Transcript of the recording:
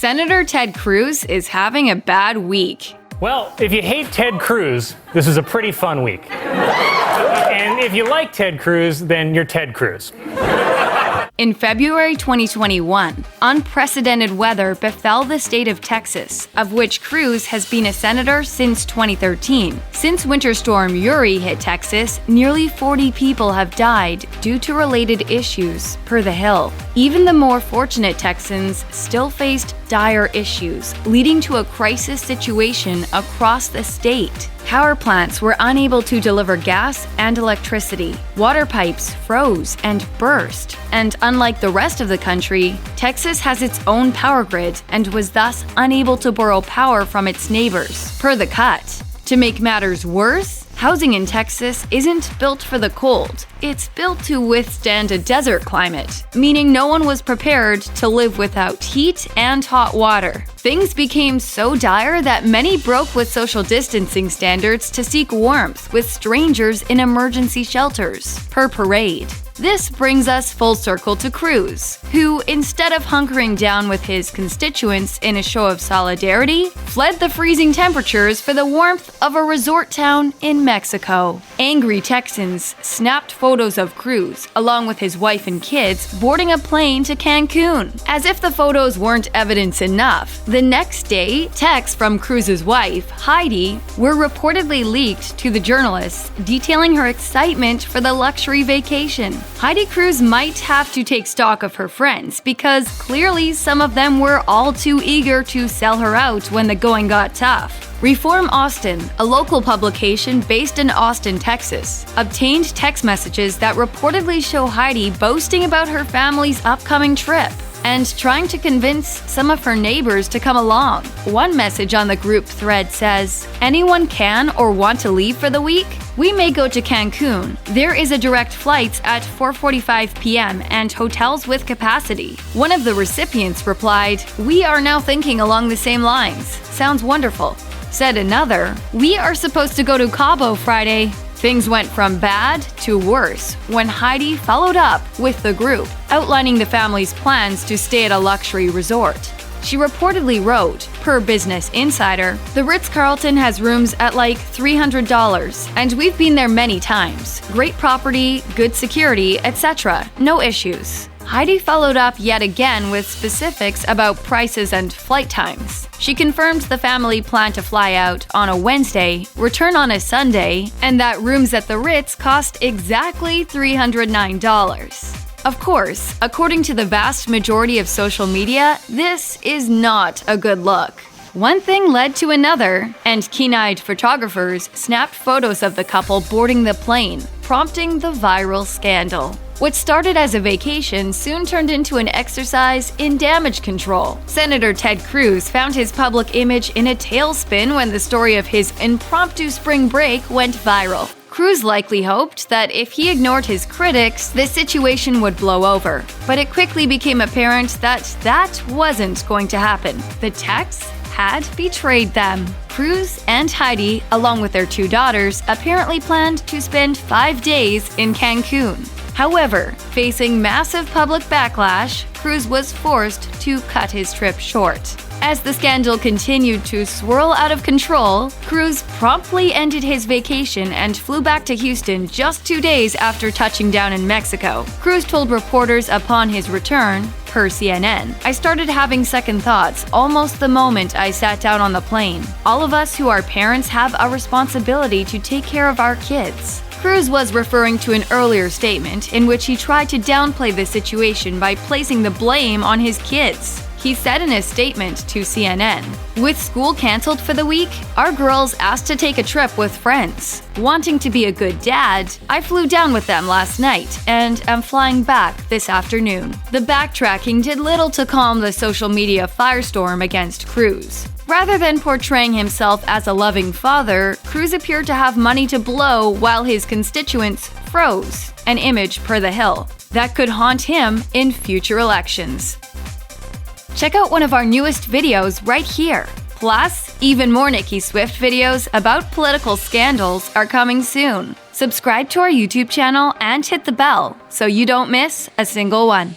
Senator Ted Cruz is having a bad week. Well, if you hate Ted Cruz, this is a pretty fun week. And if you like Ted Cruz, then you're Ted Cruz. In February 2021, unprecedented weather befell the state of Texas, of which Cruz has been a senator since 2013. Since Winter Storm Uri hit Texas, nearly 40 people have died due to related issues, per The Hill. Even the more fortunate Texans still faced dire issues, leading to a crisis situation across the state. Power plants were unable to deliver gas and electricity. Water pipes froze and burst. And unlike the rest of the country, Texas has its own power grid and was thus unable to borrow power from its neighbors, per The Cut. To make matters worse, housing in Texas isn't built for the cold. It's built to withstand a desert climate, meaning no one was prepared to live without heat and hot water. Things became so dire that many broke with social distancing standards to seek warmth with strangers in emergency shelters, per Parade. This brings us full circle to Cruz, who, instead of hunkering down with his constituents in a show of solidarity, fled the freezing temperatures for the warmth of a resort town in Mexico. Angry Texans snapped photos of Cruz, along with his wife and kids, boarding a plane to Cancun. As if the photos weren't evidence enough, the next day, texts from Cruz's wife, Heidi, were reportedly leaked to the journalists, detailing her excitement for the luxury vacation. Heidi Cruz might have to take stock of her friends because clearly some of them were all too eager to sell her out when the going got tough. Reform Austin, a local publication based in Austin, Texas, obtained text messages that reportedly show Heidi boasting about her family's upcoming trip and trying to convince some of her neighbors to come along. One message on the group thread says, "Anyone can or want to leave for the week? We may go to Cancun. There is a direct flight at 4:45 p.m. and hotels with capacity." One of the recipients replied, "We are now thinking along the same lines. Sounds wonderful." Said another, "We are supposed to go to Cabo Friday." Things went from bad to worse when Heidi followed up with the group, outlining the family's plans to stay at a luxury resort. She reportedly wrote, per Business Insider, "The Ritz-Carlton has rooms at like $300, and we've been there many times. Great property, good security, etc. No issues." Heidi followed up yet again with specifics about prices and flight times. She confirmed the family planned to fly out on a Wednesday, return on a Sunday, and that rooms at the Ritz cost exactly $309. Of course, according to the vast majority of social media, this is not a good look. One thing led to another, and keen-eyed photographers snapped photos of the couple boarding the plane, prompting the viral scandal. What started as a vacation soon turned into an exercise in damage control. Senator Ted Cruz found his public image in a tailspin when the story of his impromptu spring break went viral. Cruz likely hoped that if he ignored his critics, the situation would blow over. But it quickly became apparent that that wasn't going to happen. The texts had betrayed them. Cruz and Heidi, along with their 2 daughters, apparently planned to spend 5 days in Cancun. However, facing massive public backlash, Cruz was forced to cut his trip short. As the scandal continued to swirl out of control, Cruz promptly ended his vacation and flew back to Houston just 2 days after touching down in Mexico. Cruz told reporters upon his return, per CNN, "I started having second thoughts almost the moment I sat down on the plane. All of us who are parents have a responsibility to take care of our kids." Cruz was referring to an earlier statement in which he tried to downplay the situation by placing the blame on his kids. He said in a statement to CNN, "With school canceled for the week, our girls asked to take a trip with friends. Wanting to be a good dad, I flew down with them last night and am flying back this afternoon." The backtracking did little to calm the social media firestorm against Cruz. Rather than portraying himself as a loving father, Cruz appeared to have money to blow while his constituents froze, an image per The Hill that could haunt him in future elections. Check out one of our newest videos right here. Plus, even more Nicki Swift videos about political scandals are coming soon. Subscribe to our YouTube channel and hit the bell so you don't miss a single one.